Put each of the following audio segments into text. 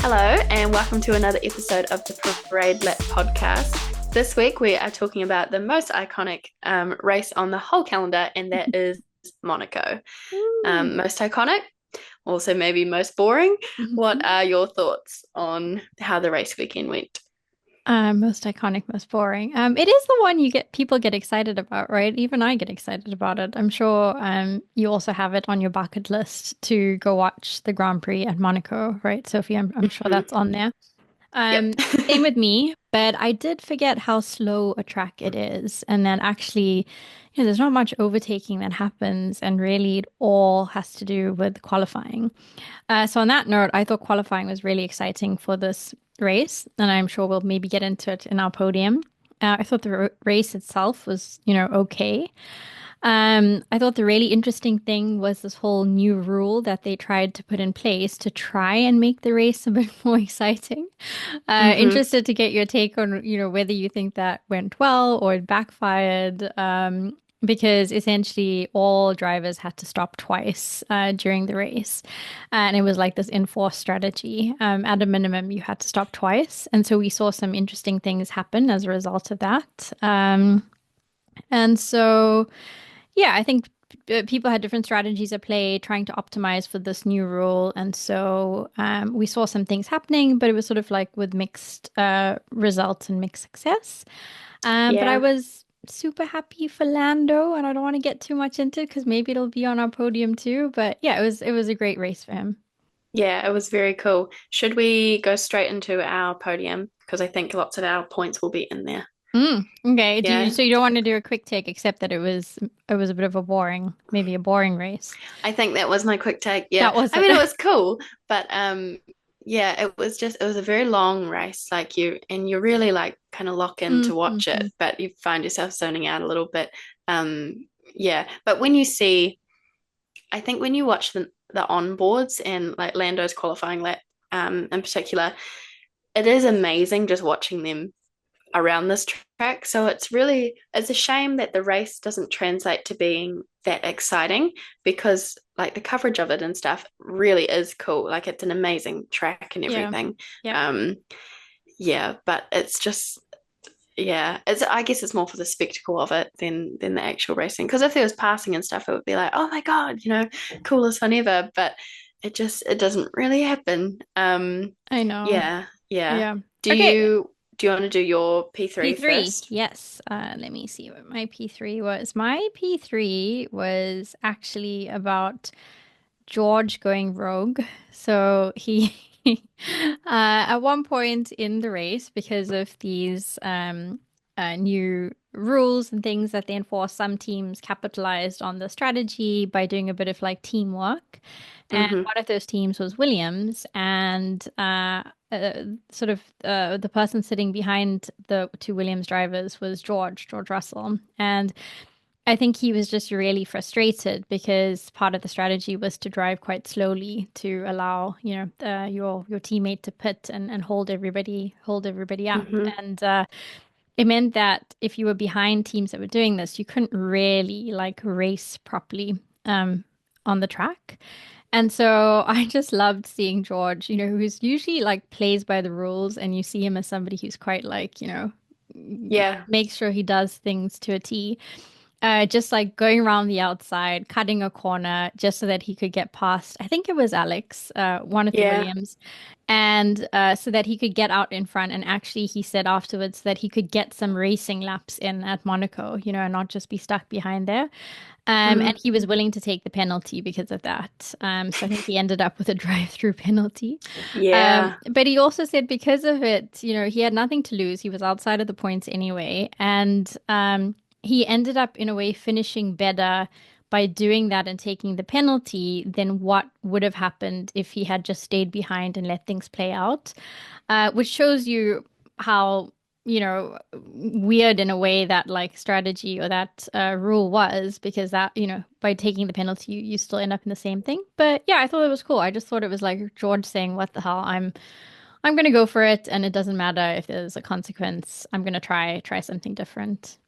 Hello, and welcome to another episode of the Parade Lap podcast. This week, we are talking about the most iconic race on the whole calendar, and that is Monaco. Ooh. Most iconic, also maybe most boring. What Mhm. are your thoughts on how the race weekend went? Most iconic, most boring. It is the one people get excited about, right? Even I get excited about it. I'm sure you also have it on your bucket list to go watch the Grand Prix at Monaco, right, Sophie? I'm sure Mhm. that's on there. Yep. Same with me, but I did forget how slow a track it is. And then actually, there's not much overtaking that happens, and really it all has to do with qualifying. So on that note, I thought qualifying was really exciting for this race, and I'm sure we'll maybe get into it in our podium. I thought the race itself was, okay. I thought the really interesting thing was this whole new rule that they tried to put in place to try and make the race a bit more exciting. hmm Interested to get your take on, whether you think that went well or it backfired. Because essentially all drivers had to stop twice during the race. And it was like this enforced strategy. At a minimum, you had to stop twice. And so we saw some interesting things happen as a result of that. And so. Yeah, I think people had different strategies at play trying to optimize for this new rule. And so we saw some things happening, but it was sort of like with mixed results and mixed success. But I Yeah. was super happy for Lando, and I don't want to get too much into it because maybe it'll be on our podium too. But yeah, it was a great race for him. Yeah, it was very cool. Should we go straight into our podium? Because I think lots of our points will be in there. Okay. Yeah. So you don't want to do a quick take, except that it was a bit of a maybe a boring race. I think that was my quick take. Yeah. That was I it. mean, it was cool, but yeah, it was a very long race. You really like kind of lock in to watch it, Mm-hmm. but you find yourself zoning out a little bit. Yeah, but I think when you watch the onboards and like Lando's qualifying lap, in particular, it is amazing just watching them around this track. So it's a shame that the race doesn't translate to being that exciting because like the coverage of it and stuff really is cool. Like it's an amazing track and Yeah. everything. Yep. Um, yeah, but it's just yeah, it's I guess it's more for the spectacle of it than the actual racing. Because if there was passing and stuff, it would be like, oh my God, coolest fun ever. But it doesn't really happen. I know. Yeah, yeah. Yeah. Do Okay. you do you want to do your P3 P3. first? Yes. Let me see what my P3 was. My P3 was actually about George going rogue. So he, at one point in the race, because of these new rules and things that they enforce, some teams capitalized on the strategy by doing a bit of like teamwork. And Mm-hmm. one of those teams was Williams, and sort of the person sitting behind the two Williams drivers was George Russell. And I think he was just really frustrated because part of the strategy was to drive quite slowly to allow, your teammate to pit and hold everybody up. Mm-hmm. And it meant that if you were behind teams that were doing this, you couldn't really like race properly on the track. And so I just loved seeing George, who's usually like plays by the rules, and you see him as somebody who's quite like, Yeah. makes sure he does things to a T. Just like going around the outside, cutting a corner just so that he could get past, I think it was Alex, one of the Yeah. Williams, and so that he could get out in front. And actually, he said afterwards that he could get some racing laps in at Monaco, and not just be stuck behind there. And Mm. he was willing to take the penalty because of that. So I think he ended up with a drive-through penalty. Yeah. But he also said because of it, he had nothing to lose. He was outside of the points anyway. And he ended up, in a way, finishing better by doing that and taking the penalty than what would have happened if he had just stayed behind and let things play out, which shows you how, weird in a way that like strategy or that rule was, because that, by taking the penalty, you still end up in the same thing. But yeah, I thought it was cool. I just thought it was like George saying, "What the hell? I'm gonna go for it, and it doesn't matter if there's a consequence. I'm gonna try something different."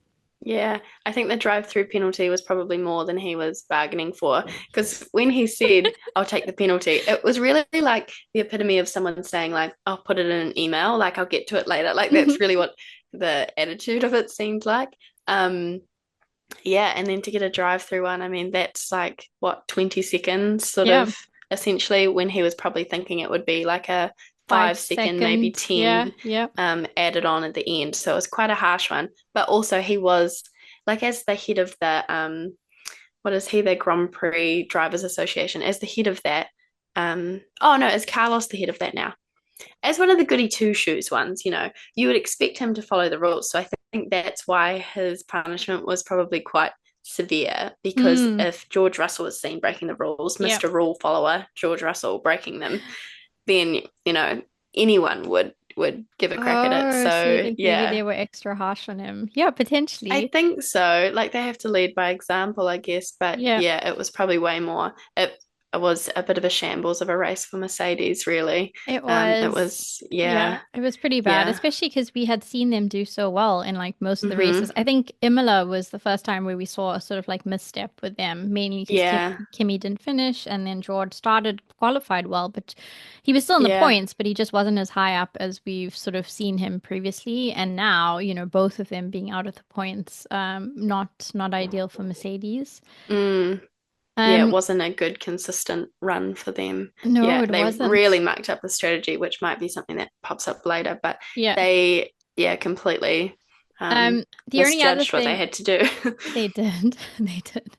Yeah, I think the drive-through penalty was probably more than he was bargaining for. Because when he said, "I'll take the penalty," it was really like the epitome of someone saying, like, "I'll put it in an email, like I'll get to it later." Like that's really what the attitude of it seemed like. Um, yeah, and then to get a drive-through one, I mean, that's like what, 20 seconds, sort Yeah, of essentially, when he was probably thinking it would be like a five 5 second, maybe seconds. Yeah, 10 yeah. added on at the end. So it was quite a harsh one. But also he was like as the head of the what is he, the Grand Prix Drivers Association, as the head of that. Oh no, is Carlos the head of that now? As one of the goody two shoes ones, you would expect him to follow the rules. So I think that's why his punishment was probably quite severe because Mm, if George Russell was seen breaking the rules, yeah. Mr. Rule Follower, George Russell breaking them, then, anyone would give a crack at it. Oh, so you So think maybe yeah, they were extra harsh on him? Yeah, I potentially. think so. Like they have to lead by example, I guess. But Yeah. yeah, it was probably way more. It was a bit of a shambles of a race for Mercedes, really. It It was, was, yeah, yeah, it was pretty bad, yeah. especially because we had seen them do so well in like most of the races. Hmm. I think Imola was the first time where we saw a sort of like misstep with them, mainly because Yeah, Kimmy didn't finish, and then George started qualified well, but he was still in the yeah. points, but he just wasn't as high up as we've sort of seen him previously. And now, both of them being out of the points, not ideal for Mercedes. Mm, yeah, it Um, wasn't a good, consistent run for them. no, Yeah, it they really wasn't. mucked up the strategy, which might be something that pops up later, but Yeah. they, yeah, completely The only other misjudged what they thing had to do. they did, they did.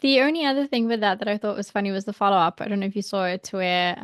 The only other thing with that I thought was funny was the follow-up. I don't know if you saw it where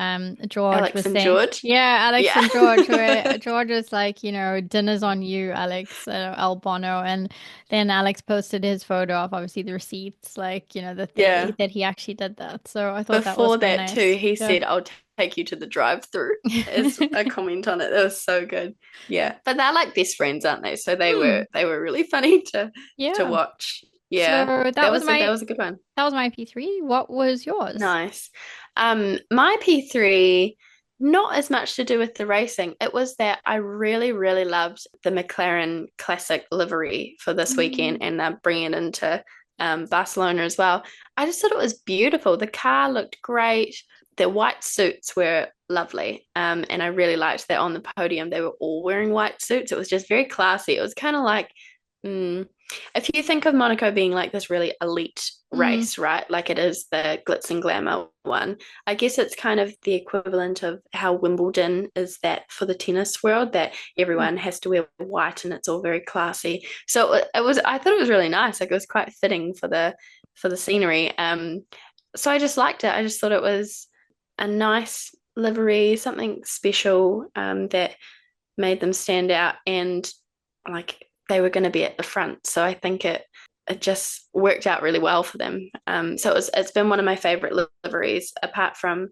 George Alex was and saying, George. yeah, Alex Yeah. and George, where George was like, dinner's on you, Alex, El Bono, and then Alex posted his photo of obviously the receipts, like, Yeah. that he actually did that. So I thought that was Before quite that too, nice. he Yeah. said, "I'll take you to the drive-through" as a comment on it. That was so good. Yeah. But they're like best friends, aren't they? So they Hmm. were they were really funny to Yeah. watch. So Yeah. That was a good one. that was my P3. What was yours? Nice. My P3, not as much to do with the racing. It was that I really, really loved the McLaren Classic livery for this weekend, Mm. and they're bringing it into Barcelona as well. I just thought it was beautiful. The car looked great. The white suits were lovely. And I really liked that on the podium, they were all wearing white suits. It was just very classy. It was kind of like, mm, if you think of Monaco being like this really elite Mm. race, right? Like it is the glitz and glamour one. I guess it's kind of the equivalent of how Wimbledon is that for the tennis world, that Mm. everyone has to wear white and it's all very classy. So it was, I thought it was really nice. Like it was quite fitting for the scenery. So I just liked it. I just thought it was a nice livery, something special that made them stand out, and like they were going to be at the front. So I think it just worked out really well for them. So it's been one of my favorite liveries, apart from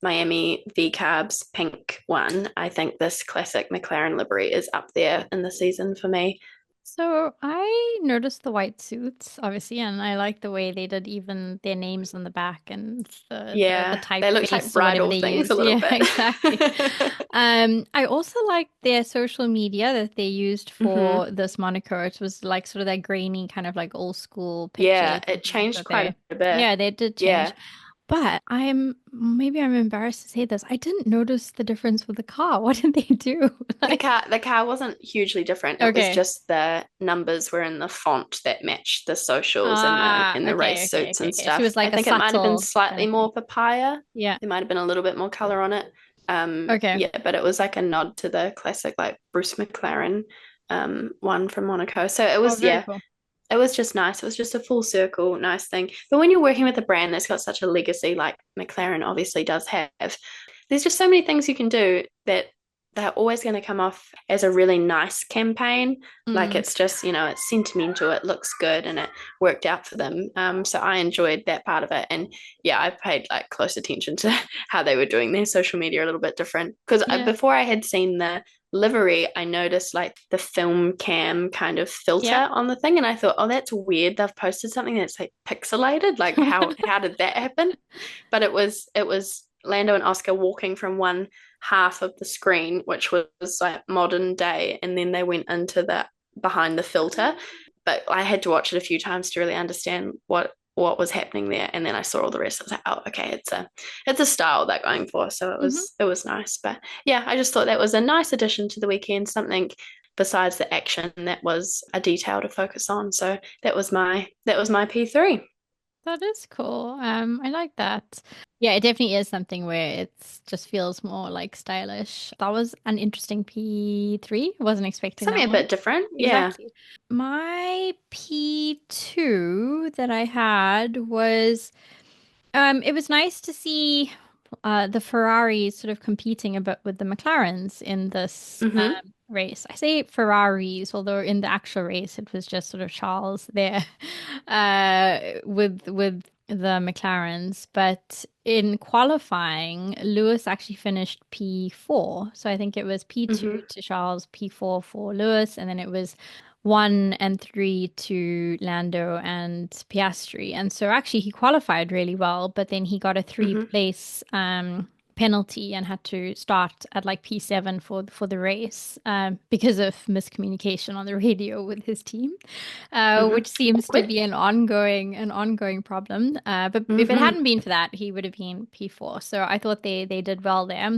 Miami V Carb's pink one. I think this classic McLaren livery is up there in the season for me. So I noticed the white suits, obviously, and I like the way they did even their names on the back and the Yeah, they look like typeface or whatever bridal they things a use. little Yeah, bit. exactly. I also liked their social media that they used Hmm. for this moniker. It was like sort of that grainy kind of like old school Yeah, pictures and it things changed that they, quite a bit. yeah, they did change. Yeah. But I'm embarrassed to say this. I didn't notice the difference with the car. What did they do? Like, The car wasn't hugely different. It was okay. just the numbers were in the font that matched the socials and Ah, the okay, race okay, suits okay, and okay. So it stuff. was I like a think it might have been subtle kind slightly of thing. more papaya. Yeah. There might have been a little bit more color on it. Okay. Yeah, but it was like a nod to the classic like Bruce McLaren one from Monaco. So it Oh, was, very yeah, cool. it was just nice. It was just a full circle nice thing. But when you're working with a brand that's got such a legacy like McLaren obviously does have, there's just so many things you can do that they're always going to come off as a really nice campaign. Like Mm, it's just, it's sentimental, it looks good, and it worked out for them. So I enjoyed that part of it. And yeah, I paid like close attention to how they were doing their social media a little bit different. Because yeah. before I had seen the livery, I noticed like the film cam kind of filter Yeah. on the thing. And I thought, oh, that's weird. They've posted something that's like pixelated. Like how did that happen? But it was Lando and Oscar walking from one half of the screen, which was like modern day, and then they went into the behind the filter. but I had to watch it a few times to really understand what was happening there. And then I saw all the rest. I was like, oh, okay, it's a style they're going for. So Hmm. it was nice. But yeah, I just thought that was a nice addition to the weekend, something besides the action that was a detail to focus on. So that was my P3. That is cool. I like that. Yeah, it definitely is something where it just feels more like stylish. That was an interesting P3. Wasn't expecting Something that a one. bit different. Yeah. Exactly. My P2 that I had was it was nice to see the Ferraris sort of competing a bit with the McLarens in this Mm-hmm. race. I say Ferraris, although in the actual race it was just sort of Charles there with the McLarens. But in qualifying, Lewis actually finished P4. So I think it was P2 Mm-hmm. to Charles, P4 for Lewis, and then it was 1 and 3 to Lando and Piastri. And so actually he qualified really well, but then he got a three Mm-hmm. place penalty and had to start at like P7 for the race because of miscommunication on the radio with his team, Mm-hmm. which seems to Awkward. be an ongoing problem. But if it Mm-hmm. hadn't been for that, he would have been P4. So I thought they did well there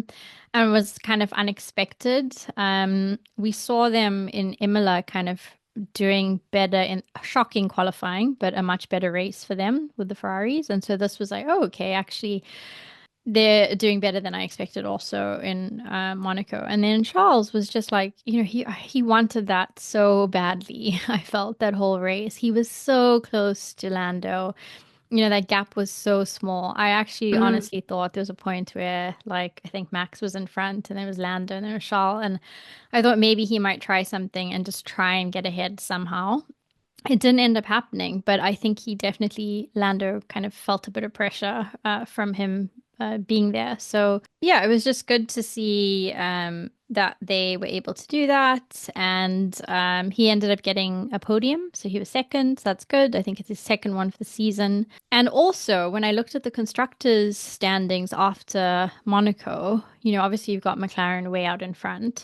and was kind of unexpected. We saw them in Imola kind of doing better in shocking qualifying, but a much better race for them with the Ferraris. And so this was like, oh, okay, actually, they're doing better than I expected also in Monaco. And then Charles was just like, he wanted that so badly. I felt that whole race. He was so close to Lando. That gap was so small. I actually Mm-hmm. honestly thought there was a point where, like, I think Max was in front and there was Lando and there was Charles. And I thought maybe he might try something and just try and get ahead somehow. It didn't end up happening, but I think he definitely, Lando kind of felt a bit of pressure from him being there. So, yeah, it was just good to see that they were able to do that. And he ended up getting a podium. So he was second. So that's good. I think it's his second one for the season. And also, when I looked at the constructors' standings after Monaco, obviously you've got McLaren way out in front.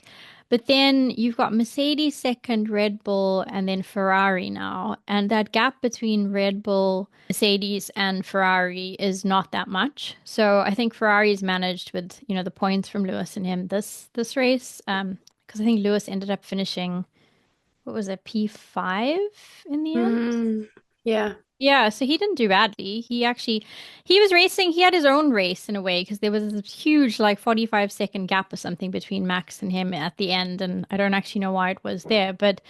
But then you've got Mercedes second, Red Bull, and then Ferrari now. And that gap between Red Bull, Mercedes, and Ferrari is not that much. So I think Ferrari's managed with, the points from Lewis and him this race. Because I think Lewis ended up finishing, what was it, P5 in the end? Mm-hmm. Yeah. Yeah, so he didn't do badly. He was racing, he had his own race in a way because there was this huge like 45-second gap or something between Max and him at the end, and I don't actually know why it was there, but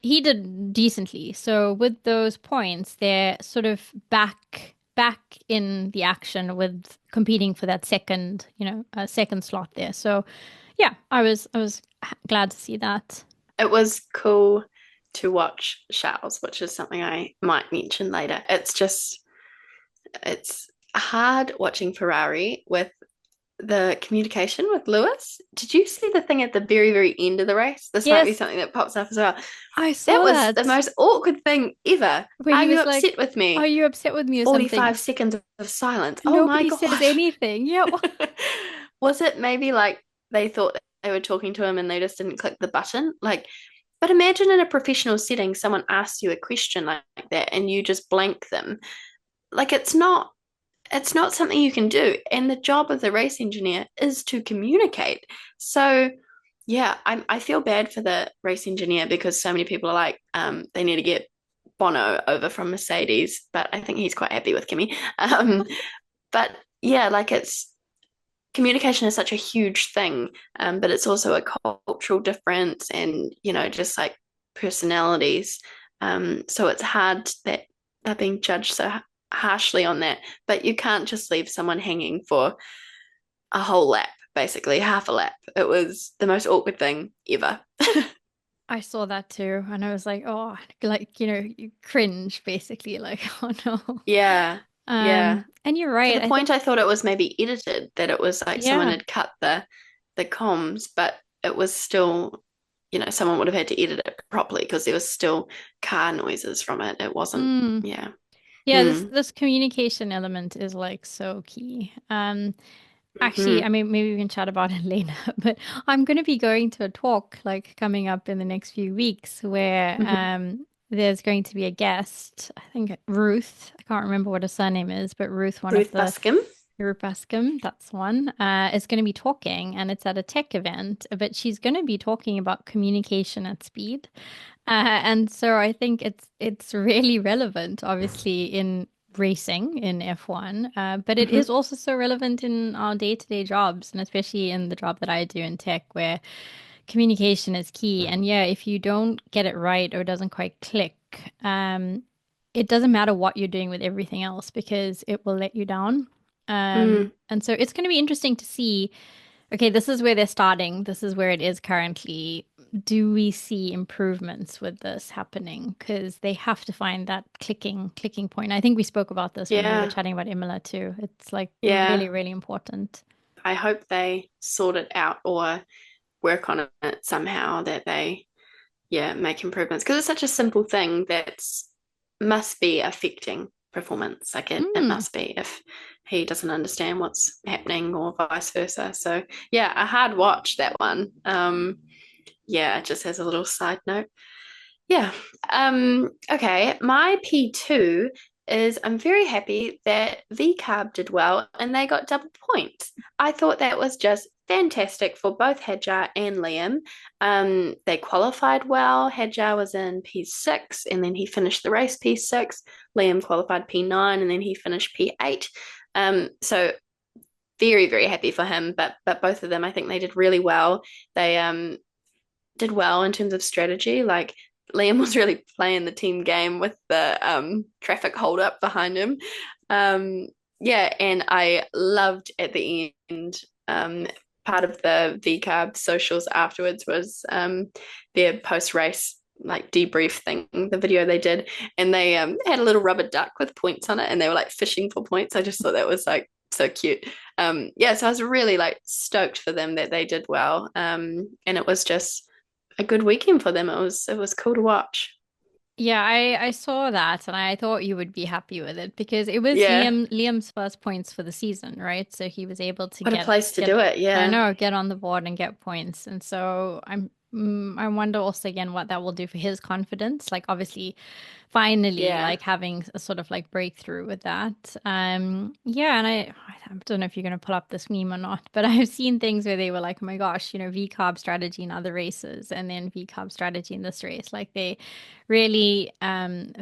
he did decently. So with those points, they're sort of back in the action with competing for that second, second slot there. So yeah, I was glad to see that. It was cool to watch Charles, which is something I might mention later. It's hard watching Ferrari with the communication with Lewis. Did you see the thing at the very, very end of the race? This might be Yes, something that pops up as well. I That saw was the that. most awkward thing ever. Where Are he you was like, upset with "Are me? you upset with me or 45 something?" seconds of silence. Oh my Nobody says gosh. anything. Yeah. Was it maybe like they thought they were talking to him and they just didn't click the button? Like, but imagine in a professional setting, someone asks you a question like that and you just blank them. Like it's not something you can do. And the job of the race engineer is to communicate. So yeah, I feel bad for the race engineer because so many people are like, they need to get Bono over from Mercedes, but I think he's quite happy with Kimmy. But yeah, like it's communication is such a huge thing, but it's also a cultural difference and, just like personalities. So it's hard that they're being judged so harshly on that, but you can't just leave someone hanging for a whole lap, basically half a lap. It was the most awkward thing ever. I saw that too, and I was like, "Oh, like you cringe, basically, like, oh no." Yeah, yeah. And you're To right. the I think, point I thought it was maybe edited, that it was like someone yeah. had cut the comms, but it was still, someone would have had to edit it properly because there was still car noises from it. It wasn't, Mm. yeah. Yeah, this Mm. this communication element is like so key. Actually, I Hmm. mean, maybe we can chat about it later, but I'm going to be going to a talk like coming up in the next few weeks where Hmm. there's going to be a guest. I think Ruth. I can't remember what her surname is, but Ruth, one of Ruth the Buscom. Ruth Bascom, that's one, is going to be talking, and it's at a tech event, but she's going to be talking about communication at speed. And so I think it's really relevant, obviously, in racing in F1, but it is Hmm. also so relevant in our day-to-day jobs, and especially in the job that I do in tech, where communication is key. And yeah, if you don't get it right or it doesn't quite click, it doesn't matter what you're doing with everything else because it will let you down. Mm, And so it's going to be interesting to see, okay, this is where they're starting. This is where it is currently. Do we see improvements with this happening? Because they have to find that clicking point. I think we spoke about this when we were yeah, chatting about Imola too. It's like yeah. really, really important. I hope they sort it out or work on it somehow that they, yeah, make improvements because it's such a simple thing that must be affecting performance. Like it Mm. must be if he doesn't understand what's happening or vice versa. So yeah, a hard watch that one. Yeah, just as a little side note. Yeah. Okay. My P2 is I'm very happy that VCarb did well and they got double points. I thought that was just fantastic for both Hadjar and Liam. They qualified well. Hadjar was in P6 and then he finished the race P6. Liam qualified P9 and then he finished P8. So very, very happy for him. But both of them, I think they did really well. They did well in terms of strategy. Like Liam was really playing the team game with the traffic hold up behind him. Um, yeah, and I loved at the end. Part of the VCarb socials afterwards was their post race like debrief thing, the video they did, and they had a little rubber duck with points on it, and they were like fishing for points. I just thought that was like so cute. Yeah, so I was really like stoked for them that they did well. And it was just a good weekend for them. It was cool to watch. Yeah, I saw that and I thought you would be happy with it because it was Yeah, Liam's first points for the season, right? So he was able to what a place to do it. I Yeah, know, get on the board and get points. And so I wonder also again what that will do for his confidence. Like obviously finally yeah. like having a sort of like breakthrough with that. Yeah, and I don't know if you're going to pull up this meme or not, but I've seen things where they were like, oh my gosh, V-carb strategy in other races and then V-carb strategy in this race. Like they really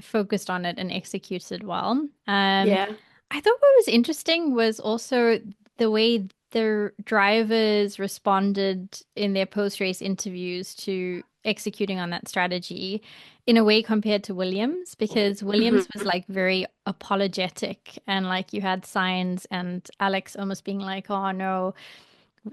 focused on it and executed well. Yeah. I thought what was interesting was also the way the drivers responded in their post-race interviews to executing on that strategy in a way compared to Williams, because Williams was Hmm. like very apologetic and like you had Sainz and Alex almost being like, oh no,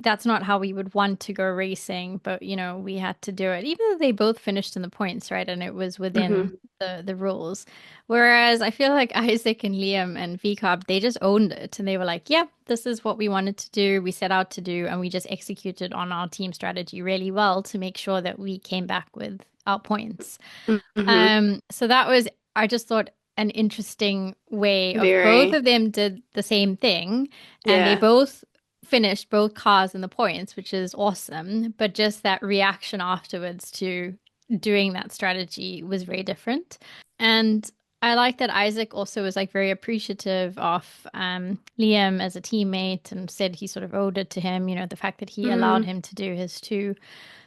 that's not how we would want to go racing, but we had to do it, even though they both finished in the points, right? And it was within Hmm. the rules. Whereas I feel like Isaac and Liam and VCOP, they just owned it and they were like, yeah, this is what we wanted to do, we set out to do, and we just executed on our team strategy really well to make sure that we came back with our points. Hmm. So that was, I just thought, an interesting way of both Very. of them did the same thing and they Yeah. both finished both cars in the points, which is awesome. But just that reaction afterwards to doing that strategy was very different. And I like that Isaac also was like very appreciative of Liam as a teammate and said he sort of owed it to him, the fact that he allowed Mm. him to do his two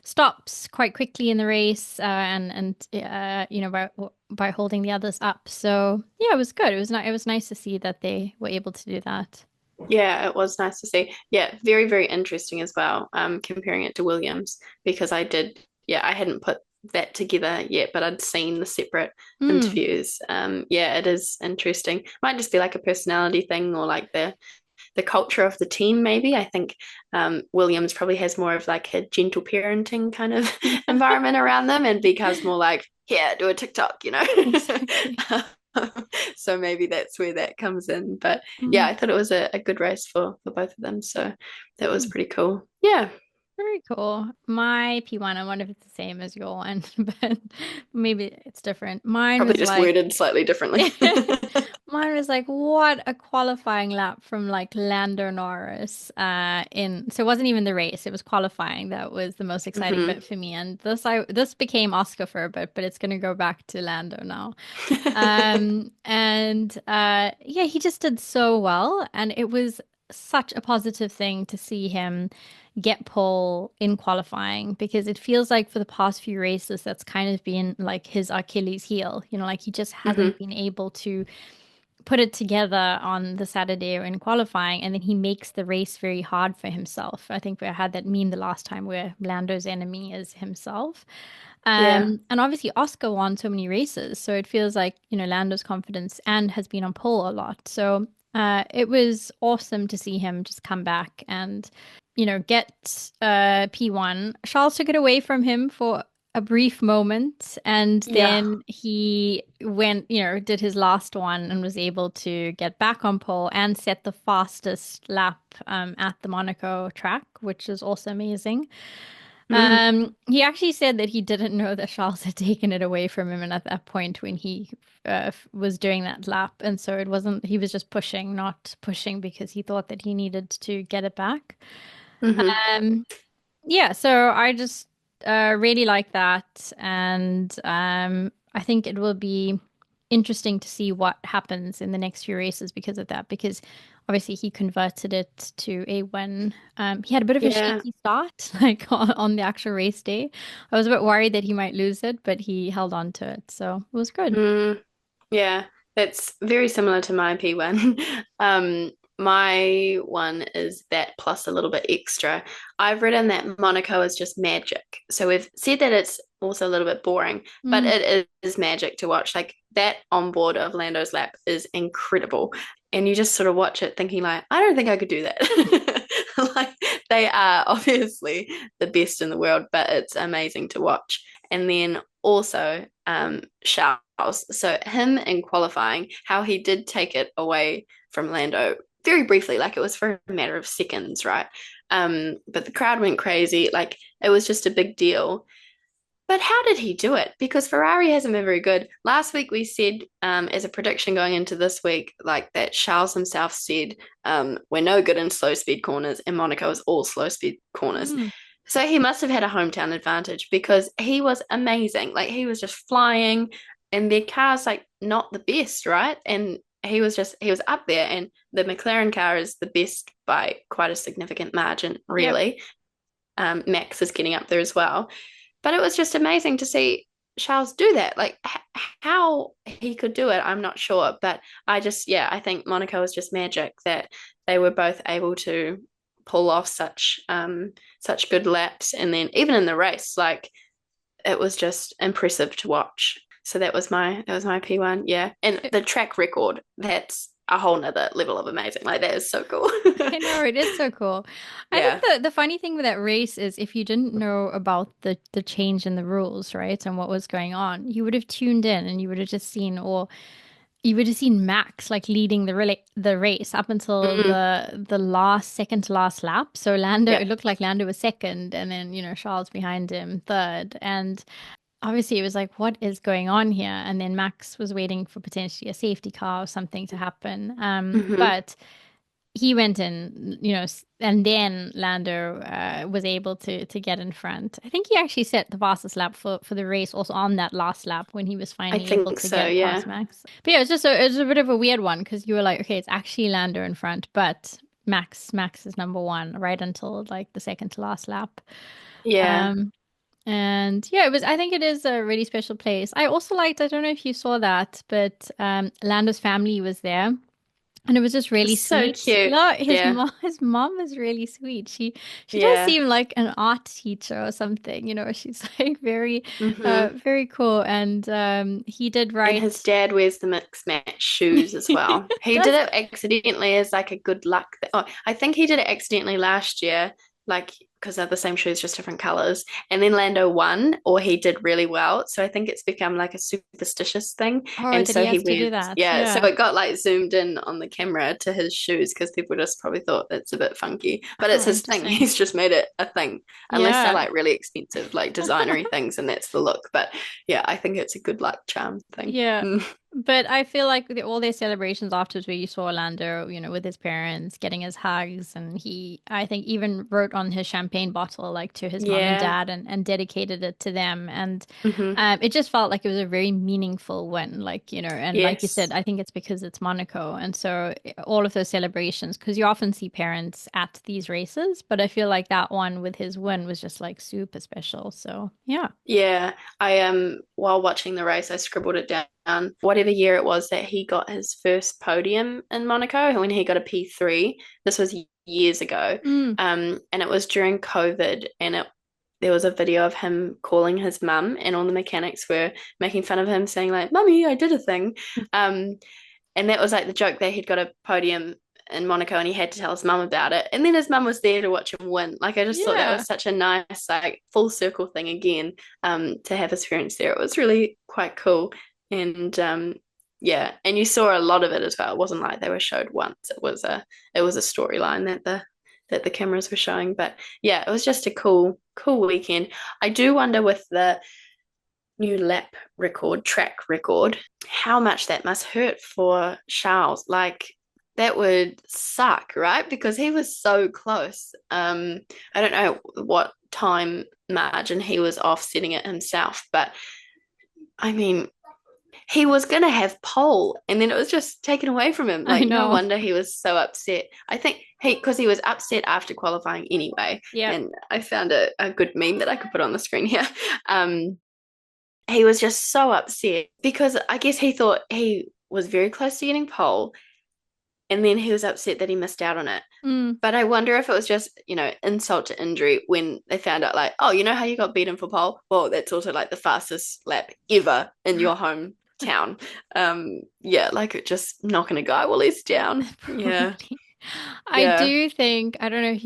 stops quite quickly in the race and by holding the others up. So yeah, it was good. It was nice to see that they were able to do that. Yeah, it was nice to see. Yeah, very, very interesting as well. Comparing it to Williams because yeah, I hadn't put that together yet, but I'd seen the separate Mm. interviews. Yeah, it is interesting. Might just be like a personality thing or like the culture of the team, maybe. I think Williams probably has more of like a gentle parenting kind of environment around them, and Becar's more like, yeah, do a TikTok. Exactly. So maybe that's where that comes in. But yeah, Mm. I thought it was a good race for both of them. So that was Mm. pretty cool. Yeah. Very cool. My P1, I wonder if it's the same as your one, but maybe it's different. Mine Probably was just like, worded slightly differently. mine was like, what a qualifying lap from like Lando Norris. So it wasn't even the race; it was qualifying that was the most exciting Hmm. bit for me. And this became Oscar for a bit, but it's going to go back to Lando now. And yeah, he just did so well, and it was such a positive thing to see him get pole in qualifying because it feels like for the past few races that's kind of been like his Achilles heel. Like he just Hmm. hasn't been able to put it together on the Saturday or in qualifying, and then he makes the race very hard for himself. I think we had that meme the last time where Lando's enemy is himself. Yeah. And obviously Oscar won so many races, so it feels like, Lando's confidence and has been on pole a lot. So it was awesome to see him just come back and, get P1. Charles took it away from him for a brief moment, and Yeah. then he went, did his last one and was able to get back on pole and set the fastest lap at the Monaco track, which is also amazing. Mm. He actually said that he didn't know that Charles had taken it away from him, and at that point when he was doing that lap, and so it wasn't. He was just pushing, not pushing because he thought that he needed to get it back. Hmm. Um, yeah, so I just really like that, and I think it will be interesting to see what happens in the next few races because of that. Because obviously he converted it to a win. He had a bit of a Yeah. shaky start, like on the actual race day. I was a bit worried that he might lose it, but he held on to it, so it was good. Mm. Yeah, that's very similar to my P1. My one is that plus a little bit extra. I've written that Monaco is just magic. So we've said that it's also a little bit boring, but Mm. it is magic to watch. Like that onboard of Lando's lap is incredible. And you just sort of watch it thinking like, I don't think I could do that. Like they are obviously the best in the world, but it's amazing to watch. And then also Charles. So him in qualifying, how he did take it away from Lando very briefly, like it was for a matter of seconds, right? But the crowd went crazy, like it was just a big deal. But how did he do it? Because Ferrari hasn't been very good. Last week we said, as a prediction going into this week, like that Charles himself said, we're no good in slow speed corners, and Monaco is all slow speed corners. Mm. So he must have had a hometown advantage because he was amazing. Like he was just flying, and their car's like not the best, right? And he was up there, and the McLaren car is the best by quite a significant margin, Yep. really. Max is getting up there as well. But it was just amazing to see Charles do that. Like how he could do it, I'm not sure. But yeah, I think Monaco was just magic that they were both able to pull off such good laps. And then even in the race, like it was just impressive to watch. So that was my P1, yeah. And the track record, that's a whole nother level of amazing. Like that is so cool. I know it is so cool. I think Yeah. the funny thing with that race is if you didn't know about the change in the rules, right, and what was going on, you would have tuned in and you would have just seen, or you would have seen Max like leading the race up until Mm, the last second to last lap. So Lando, yeah. it looked like Lando was second, and then Charles behind him third, and obviously it was like, what is going on here? And then Max was waiting for potentially a safety car or something to happen. Hmm. But he went in, and then Lando was able to get in front. I think he actually set the fastest lap for the race also on that last lap when he was I finally able think to so, get past yeah. Max. But yeah, it was a bit of a weird one because you were like, okay, it's actually Lando in front, but Max is number one right until like the second to last lap. Yeah. Um, and yeah, I think it is a really special place. I also liked, I don't know if you saw that, but Lando's family was there. And it was just really So sweet. cute. No, Yeah. his mom is really sweet. She does Yeah. seem like an art teacher or something, She's like very Hmm. very cool. And he did And his write. dad wears the mixed match shoes as well. He did Does it accidentally as like a good luck. Oh, I think he did it accidentally last year. Like because they're the same shoes, just different colors. And then Lando won, or he did really well. So I think it's become like a superstitious thing. Oh, And that so he he has to wears, do that. yeah, so Yeah. it got like zoomed in on the camera to his shoes because people just probably thought it's a bit funky. But it's Oh, his thing. interesting. He's just made it a thing, unless they're Yeah. like really expensive, like designery things, and that's the look. But yeah, I think it's a good luck charm thing. Yeah. But I feel like all their celebrations afterwards, where you saw Orlando, with his parents getting his hugs, and I think, even wrote on his champagne bottle, like, to his mom and Yeah. dad, and dedicated it to them. And Hmm. it just felt like it was a very meaningful win, like, and like you said, Yes. I think it's because it's Monaco. And so all of those celebrations, because you often see parents at these races, but I feel like that one with his win was just like super special. So, yeah. Yeah, I while watching the race, I scribbled it down. Whatever year it was that he got his first podium in Monaco, when he got a P3. This was years ago. Mm, And it was during COVID, and there was a video of him calling his mum, and all the mechanics were making fun of him, saying like, "Mummy, I did a thing." Um, and that was like the joke that he'd got a podium in Monaco and he had to tell his mum about it. And then his mum was there to watch him win. Like I just thought that yeah. was such a nice, like full circle thing again, to have his parents there. It was really quite cool. And yeah, and you saw a lot of it as well. It wasn't like they were showed once. It was a storyline that the cameras were showing. But yeah, it was just a cool weekend. I do wonder with the new track record, how much that must hurt for Charles. Like that would suck, right? Because he was so close. I don't know what time margin he was offsetting it himself, but I mean, he was gonna have pole and then it was just taken away from him. I Like, no know. wonder he was so upset. I think because he was upset after qualifying anyway. Yeah. And I found a good meme that I could put on the screen here. He was just so upset because I guess he thought he was very close to getting pole and then he was upset that he missed out on it. Mm. But I wonder if it was just, insult to injury when they found out, like, oh, you know how you got beaten for pole? Well, that's also like the fastest lap ever in your hometown. Yeah, like it just knocking a guy while he's down. Yeah, Probably. I yeah. do think, I don't know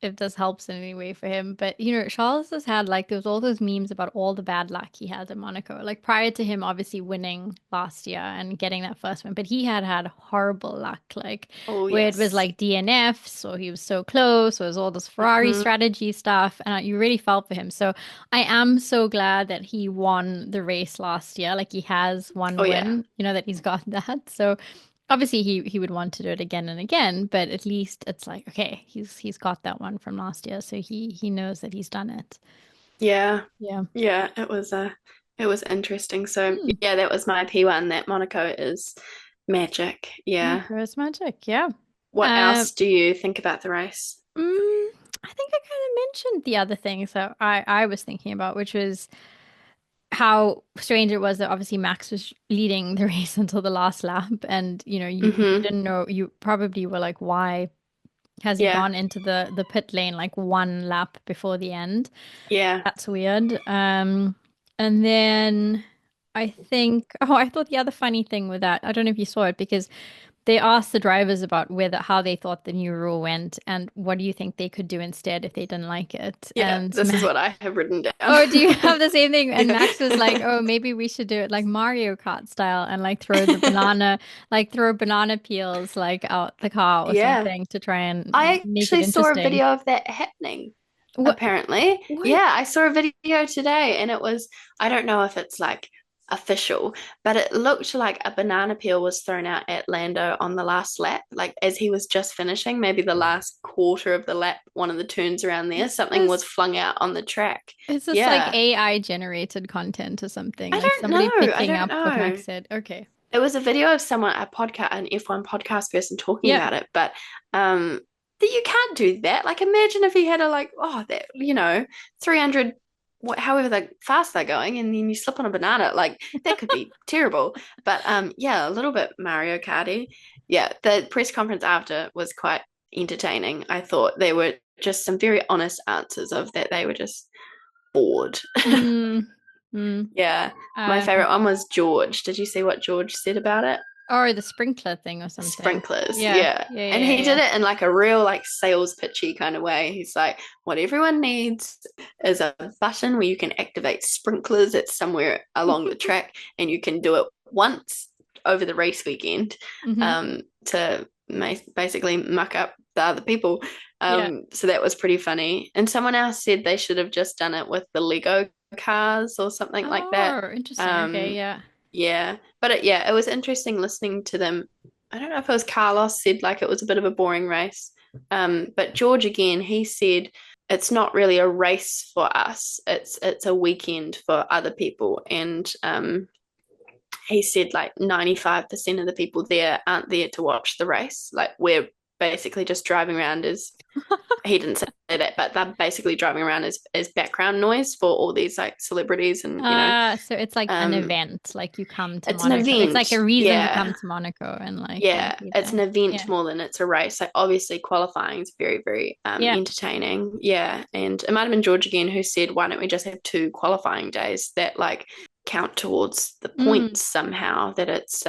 if this helps in any way for him, but Charles has had, like, there was all those memes about all the bad luck he had in Monaco. Like, prior to him obviously winning last year and getting that first win, but he had horrible luck, like, Oh, where it was yes. like DNFs, or he was so close, or it was all this Ferrari Hmm. strategy stuff, and you really felt for him. So I am so glad that he won the race last year. Like, he has Oh, one yeah. win, that he's got that. So obviously he would want to do it again and again, but at least it's like, okay, he's got that one from last year, so he knows that he's done it. Yeah. Yeah. Yeah, it was interesting. So Hmm. yeah, that was my P1. That Monaco is magic. Yeah. Monaco is magic. Yeah. What Um, else do you think about the race? I think I kind of mentioned the other things that I was thinking about, which was how strange it was that obviously Max was leading the race until the last lap, and you Hmm. didn't know, you probably were like, why has he Yeah. gone into the pit lane like one lap before the end? Yeah. That's weird. And then I thought the other funny thing with that, I don't know if you saw it, because they asked the drivers about how they thought the new rule went and what do you think they could do instead if they didn't like it. Yeah. And This is what I have written down. oh, do you have the same thing? And Yeah. Max was like, oh, maybe we should do it like Mario Kart style and like throw banana peels like out the car or Yeah. something to try and I make it actually saw a interesting. video of that happening, What? apparently. What? Yeah, I saw a video today and I don't know if it's like official, but it looked like a banana peel was thrown out at Lando on the last lap, like as he was just finishing, maybe the last quarter of the lap, one of the turns around there, Is something was this flung out on the track. Is this like Yeah. AI generated content or something? I Like don't somebody know. I picking don't up what know. Max said. Okay. It was a video of someone, an F1 podcast person talking Yeah. about it, but um that you can't do that. Like imagine if he had a like, oh, that 300, however fast they're going, and then you slip on a banana, like that could be terrible. But yeah, a little bit Mario Karty. Yeah, the press conference after was quite entertaining. I thought there were just some very honest answers of that they were just bored. Mm, mm. Yeah. My Um, favorite one was George. Did you see what George said about it? Or the sprinkler thing or something. sprinklers. Yeah, Yeah. yeah, And yeah, he did yeah. it in like a real like sales pitchy kind of way. He's like, what everyone needs is a button where you can activate sprinklers at somewhere along the track, and you can do it once over the race weekend Hmm. to basically muck up the other people. Yeah. So that was pretty funny. And someone else said they should have just done it with the Lego cars or something like that. Oh, interesting. Okay, Um, yeah. yeah, but it was interesting listening to them. I don't know if it was Carlos said like it was a bit of a boring race. But George again, he said it's not really a race for us. It's a weekend for other people. And he said like 95% of the people there aren't there to watch the race. Like we're basically just driving around as he didn't say that, but they're basically driving around as background noise for all these like celebrities and So it's like an um event, like you come to it's an Monaco. It's like event. a reason to Yeah. come to Monaco and like Yeah, be it's an there. event Yeah. more than it's a race. Like obviously qualifying is very, very Yeah. entertaining. Yeah. And it might have been George again who said, why don't we just have two qualifying days that like count towards the Mm, points somehow that it's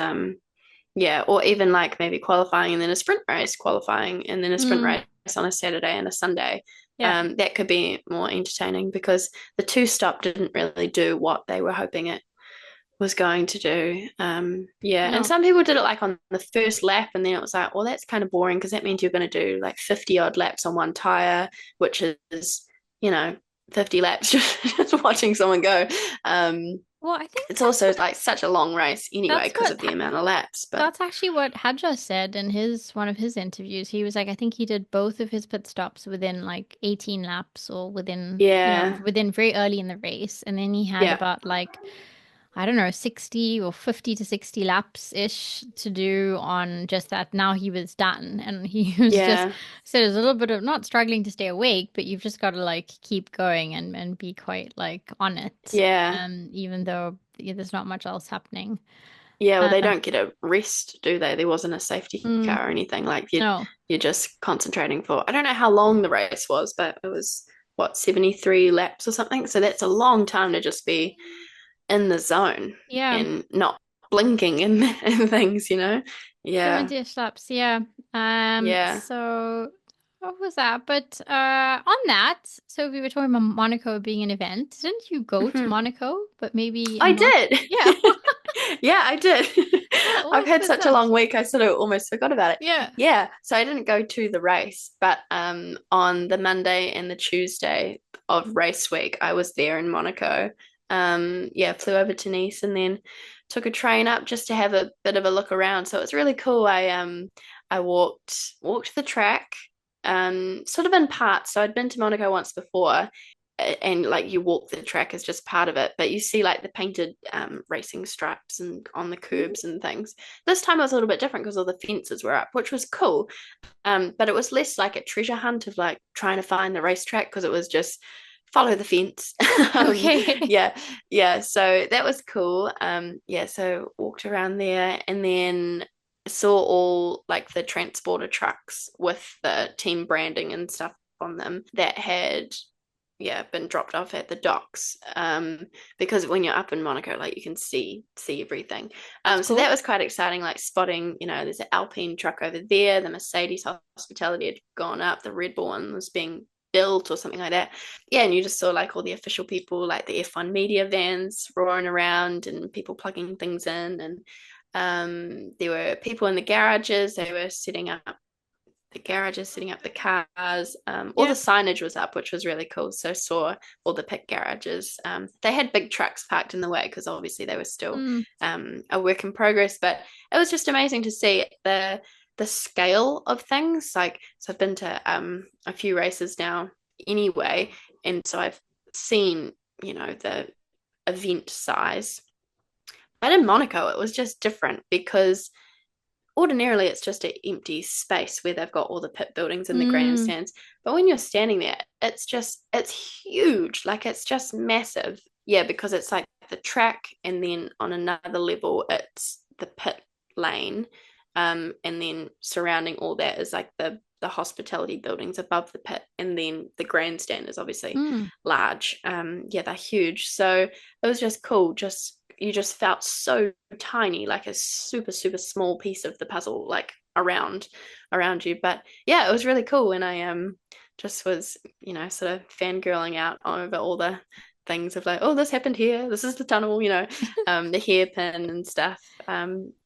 yeah, or even like maybe qualifying and then a sprint race, qualifying and then a sprint mm, race on a Saturday and a Sunday. yeah. That could be more entertaining because the two stop didn't really do what they were hoping it was going to do. Yeah, and No. some people did it like on the first lap, and then it was like, well, that's kind of boring because that means you're going to do like 50 odd laps on one tire, which is, you know, 50 laps just watching someone go. Um, Well, I think it's also like such a long race anyway that's because what of the amount of laps. But that's actually what Hadja said in his one of his interviews. He was like, I think he did both of his pit stops within like 18 laps or within, yeah, within very early in the race. And then he had yeah, about like, I don't know, 60 or 50 to 60 laps ish to do on just that. Now he was done. And he was just, yeah, so there's a little bit of not struggling to stay awake, but you've just got to like keep going and be quite like on it. yeah. Even though there's not much else happening. Yeah, well, they Uh, don't get a rest, do they? There wasn't a safety mm, car or anything. Like no. you're just concentrating for. I don't know how long the race was, but it was what 73 laps or something. So that's a long time to just be in the zone Yeah. and not blinking and things, you know? Yeah, 70 laps, yeah. yeah. So what was that? But on that, so we were talking about Monaco being an event. Didn't you go to Hmm. Monaco, but maybe I not? did. Yeah. Yeah, I did. I've What had was such a that? long week, I sort of almost forgot about it. Yeah. Yeah, so I didn't go to the race, but on the Monday and the Tuesday of race week, I was there in Monaco. Yeah, flew over to Nice and then took a train up just to have a bit of a look around. So it was really cool. I walked the track, sort of in parts. So I'd been to Monaco once before, and like you walk the track as just part of it, but you see like the painted racing stripes and on the curbs and things. This time it was a little bit different because all the fences were up, which was cool. But it was less like a treasure hunt of like trying to find the racetrack because it was just follow the fence. Okay. Yeah, yeah. So that was cool. Yeah, so walked around there and then saw all like the transporter trucks with the team branding and stuff on them that had been dropped off at the docks. Because when you're up in Monaco, like you can see everything. That's So that cool. was quite exciting, like spotting, there's an Alpine truck over there, the Mercedes hospitality had gone up, the Red Bull one was being built or something like that. Yeah, and you just saw like all the official people, like the F1 media vans roaring around and people plugging things in, and there were people in the garages, they were setting up the garages, setting up the cars. All the Yeah. signage was up, which was really cool. So saw all the pit garages. They had big trucks parked in the way because obviously they were still Mm, a work in progress. But it was just amazing to see the scale of things. Like, so I've been to a few races now anyway, and so I've seen the event size. But in Monaco, it was just different because ordinarily it's just an empty space where they've got all the pit buildings and the mm, grandstands. But when you're standing there, it's huge. Like it's just massive. Yeah, because it's like the track and then on another level it's the pit lane. And then surrounding all that is like the hospitality buildings above the pit, and then the grandstand is obviously mm. large. Yeah, they're huge. So it was just cool, just you just felt so tiny, like a super, super small piece of the puzzle, like around you. But yeah, it was really cool. And I just was, sort of fangirling out over all the things of like, oh, this happened here, this is the tunnel, the hairpin and stuff.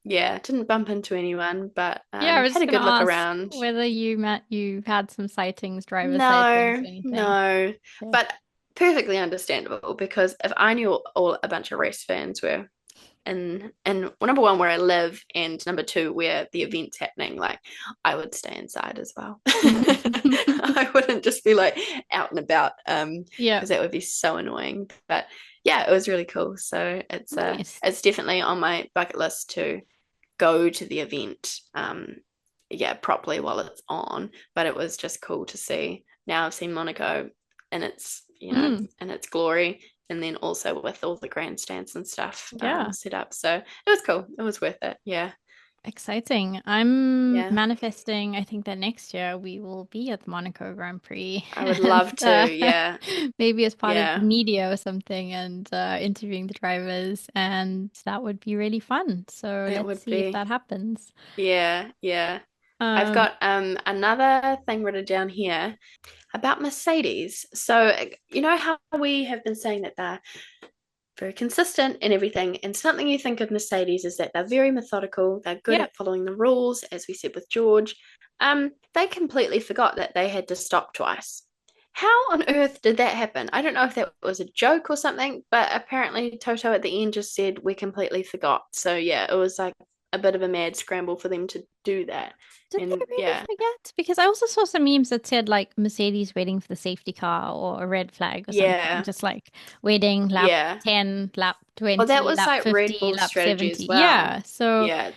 Yeah, didn't bump into anyone, but Yeah, I was had just a gonna good look ask around. whether you've had some sightings, driver sightings, No, or anything. no, Yeah. but perfectly understandable because if I knew all a bunch of race fans were in well, number one where I live and number two where the event's happening, like I would stay inside as well. I wouldn't just be like out and about Yeah. because that would be so annoying. But yeah, it was really cool. So Nice. it's definitely on my bucket list to go to the event yeah, properly while it's on. But it was just cool to see. Now I've seen Monaco and it's, Mm, in its glory, and then also with all the grandstands and stuff yeah. set up. So it was cool. It was worth it. Yeah. Exciting. I'm Yeah. manifesting, I think that next year we will be at the Monaco Grand Prix I would and love to. Yeah. maybe as part of the Yeah. media or something and interviewing the drivers, and that would be really fun. So It let's would see if be. that happens. Yeah. Yeah. I've Um, got another thing written down here about Mercedes. So you know how we have been saying that they're very consistent in everything. And something you think of Mercedes is that they're very methodical, they're good yeah. at following the rules, as we said with George. They completely forgot that they had to stop twice. How on earth did that happen? I don't know if that was a joke or something, but apparently Toto at the end just said we completely forgot. So yeah, it was like a bit of a mad scramble for them to do that. Did they And really yeah, forget? Because I also saw some memes that said like Mercedes waiting for the safety car or a red flag or something, yeah, just like waiting lap yeah. 10, lap Well, that 20, was lap like Red 50, Bull's lap strategy as 70. well. Yeah. So, Yeah,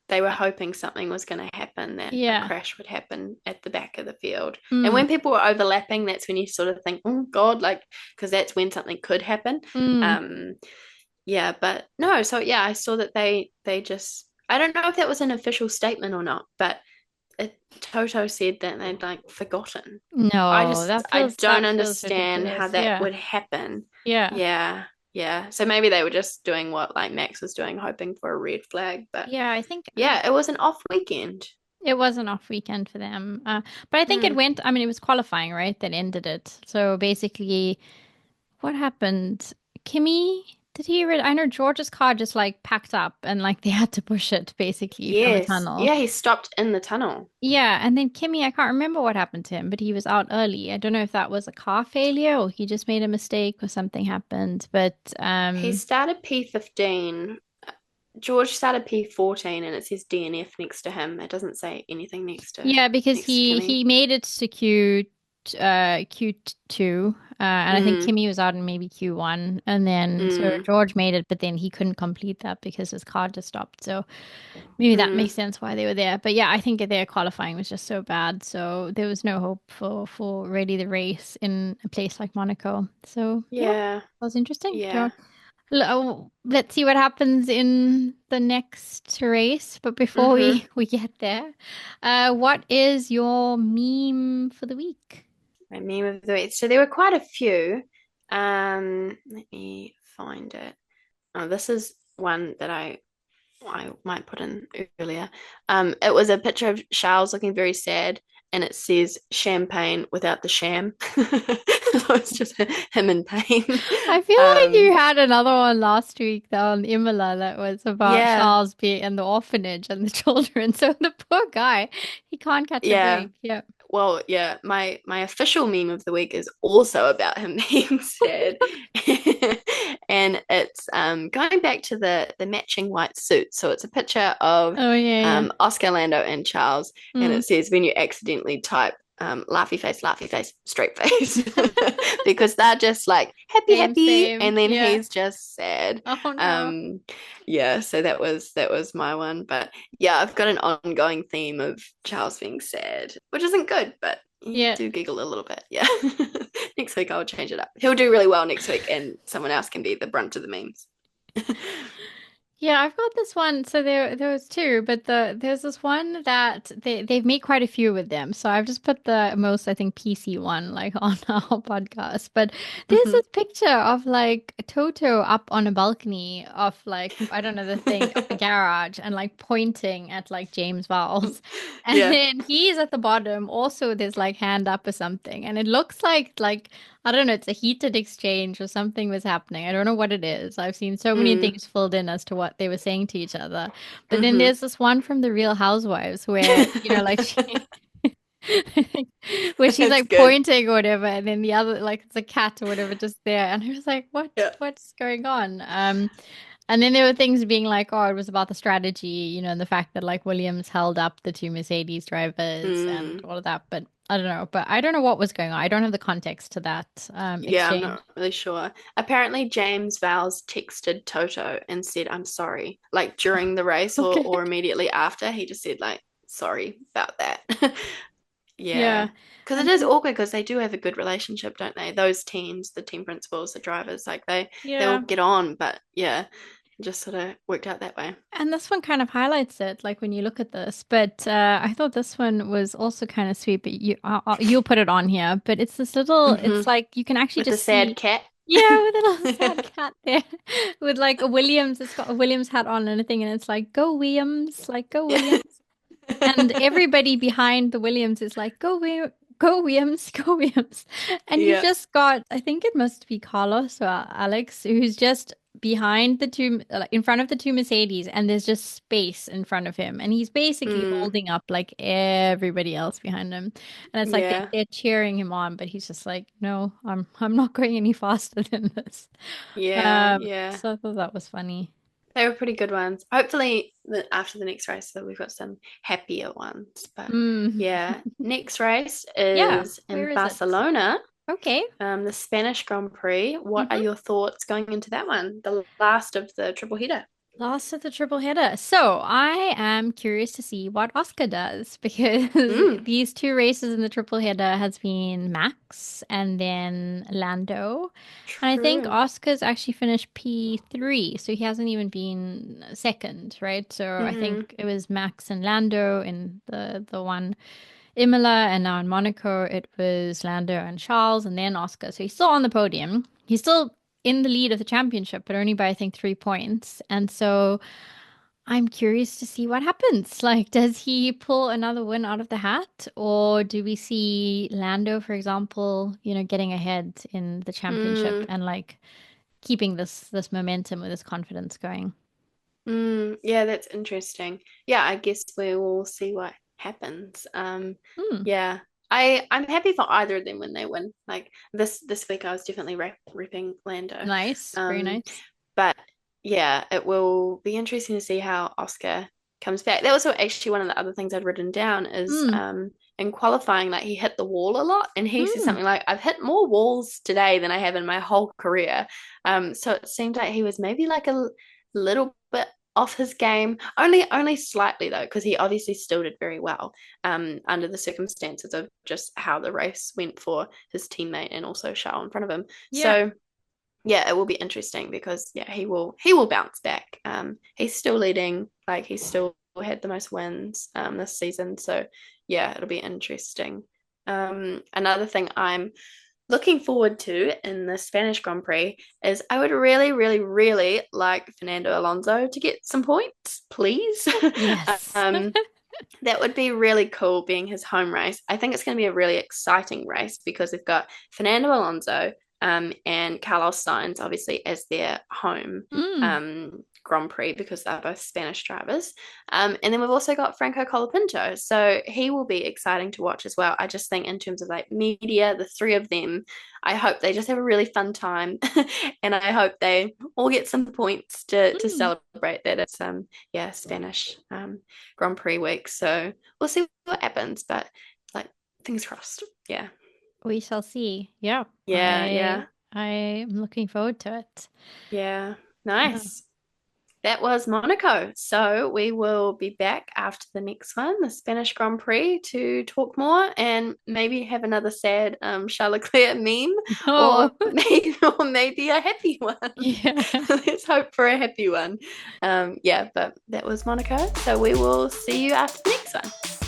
they were uh, hoping something was going to happen, that a yeah. crash would happen at the back of the field. And Mm, when people were overlapping, that's when you sort of think, oh God, like, because that's when something could happen. mm. Um, yeah, but no, so yeah, I saw that they just, I don't know if that was an official statement or not, but Toto said that they'd like forgotten. No, I don't that feels understand how ridiculous. that Yeah. would happen. Yeah. Yeah, yeah. So maybe they were just doing what like Max was doing, hoping for a red flag. But Yeah, I think yeah, it was an off weekend. it was an off weekend for them. But I think it Hmm. went, I mean, it was qualifying, right? That ended it. So basically, what happened? Kimmy, did he read? I know George's car just like packed up and like they had to push it basically from the Yes. tunnel. Yeah, he stopped in the tunnel. Yeah, and then Kimmy, I can't remember what happened to him, but he was out early. I don't know if that was a car failure or he just made a mistake or something happened. But He started P15. George started P14 and it says DNF next to him. It doesn't say anything yeah, because next to Kimmy. he made it to Q2, and I think Mm, Kimmy was out in maybe Q1, and then so mm, George made it, but then he couldn't complete that because his car just stopped. So maybe that makes mm. sense why they were there. But yeah, I think their qualifying was just so bad, so there was no hope for really the race in a place like Monaco. So yeah, Yeah, was interesting. yeah. Let's see what happens in the next race. But before Mm-hmm. we get there, what is your meme for the week? My meme of the week. So there were quite a few. Let me find it. Oh, this is one that I might put in earlier. It was a picture of Charles looking very sad, and it says champagne without the sham. So it's just him in pain. I feel like you Um, had another one last week though on Imola that was about yeah, Charles being in the orphanage and the children. So the poor guy, he can't catch a yeah. break. Yeah. Well, yeah, my official meme of the week is also about him being sad. And it's going back to the matching white suit. So it's a picture of Oh yeah, Oscar, Lando, and Charles, yeah. and it says when you accidentally type laughy face, straight face, because they're just like happy, Same, happy, same. and then Yeah. he's just sad. Oh no. Um, yeah, so that was my one. But yeah, I've got an ongoing theme of Charles being sad, which isn't good, but you Yeah. do giggle a little bit. Yeah. Next week I'll change it up. He'll do really well next week, and someone else can be the brunt of the memes. Yeah, I've got this one. So there was two, but there's this one that they've made quite a few with them. So I've just put the most, I think, PC one like on our podcast. But there's Hmm. this picture of like Toto up on a balcony of like I don't know the thing of the garage and like pointing at like James Vowles. And Yeah. then he's at the bottom. Also, there's like hand up or something. And it looks like I don't know, it's a heated exchange or something was happening. I don't know what it is. I've seen so many Mm. things filled in as to what they were saying to each other. But then Hmm. there's this one from the Real Housewives where, like she where she's It's like good. pointing or whatever, and then the other like it's a cat or whatever just there. And I was like, Yeah. what's going on? And then there were things being like, oh, it was about the strategy, and the fact that like Williams held up the two Mercedes drivers and Mm. all of that. But I don't know. But I don't know what was going on. I don't have the context to that Yeah, I'm exchange. not really sure. Apparently, James Vowles texted Toto and said, "I'm sorry," like during the race Okay. or immediately after. He just said, like, "Sorry about that." Yeah. Yeah. Because it And is then awkward because they do have a good relationship, don't they? Those teams, the team principals, the drivers, like they all yeah. get on, but yeah, it just sort of worked out that way. And this one kind of highlights it, like when you look at this. But I thought this one was also kind of sweet. But you'll put it on here. But it's this little. Hmm. It's like you can actually With the just sad see. cat. Yeah, with a little sad cat there, with like a Williams. It's got a Williams hat on and a thing, and it's like "Go Williams," like "Go Yeah. Williams." And everybody behind the Williams is like, go Williams, go Williams. And you've Yeah. just got, I think it must be Carlos or Alex, who's just behind the two, like in front of the two Mercedes, and there's just space in front of him. And he's basically Mm, holding up like everybody else behind him. And it's like yeah. they're cheering him on, but he's just like, no, I'm not going any faster than this. Yeah. Yeah. So I thought that was funny. They were pretty good ones. Hopefully, after the next race, that we've got some happier ones. But Mm. yeah, next race Yeah, is where in is it? Barcelona, Okay. the Spanish Grand Prix. What are your thoughts going into that one? The last of the triple header. Lost at the triple header. So I am curious to see what Oscar does because Mm, these two races in the triple header has been Max and then Lando. And I think true. Oscar's actually finished P3, so he hasn't even been second, right? So I Mm, think it was Max and Lando in the one Imola, and now in Monaco it was Lando and Charles, and then Oscar. So he's still on the podium. He's still in the lead of the championship, but only by I think 3 points. And so I'm curious to see what happens. Like, does he pull another win out of the hat, or do we see Lando, for example, getting ahead in the championship mm, and like keeping this momentum with his confidence going? yeah, that's interesting. Yeah, I guess we will see what happens. Hmm. Yeah, I'm happy for either of them when they win. Like this week, I was definitely repping Lando. Nice. Very Um, nice. but yeah, it will be interesting to see how Oscar comes back. That was actually one of the other things I'd written down is Hmm. in qualifying, like he hit the wall a lot, and he said Hmm. something like, "I've hit more walls today than I have in my whole career." So it seemed like he was maybe like a little bit off his game, only slightly though, because he obviously still did very well under the circumstances of just how the race went for his teammate and also Charles in front of him. Yeah. So yeah, it will be interesting because yeah, he will bounce back. He's still leading, like he's still had the most wins this season. So yeah, it'll be interesting. Another thing I'm looking forward to in the Spanish Grand Prix is I would really, really, really like Fernando Alonso to get some points, please. Yes. um, that would be really cool being his home race. I think it's going to be a really exciting race because we've got Fernando Alonso and Carlos Sainz, obviously, as their home Mm. Grand Prix because they're both Spanish drivers. And then we've also got Franco Colapinto. So he will be exciting to watch as well. I just think, in terms of like media, the three of them, I hope they just have a really fun time. And I hope they all get some points to Mm. celebrate that it's yeah, Spanish Grand Prix week. So we'll see what happens, but like fingers crossed. Yeah. We shall see. Yeah, Yeah, I yeah, I am looking forward to it. yeah. Yeah. Nice. That was Monaco. So we will be back after the next one, the Spanish Grand Prix, to talk more and maybe have another sad Charles Leclerc meme, Oh, or maybe a happy one. yeah. Let's hope for a happy one. Yeah, but that was Monaco. So we will see you after the next one.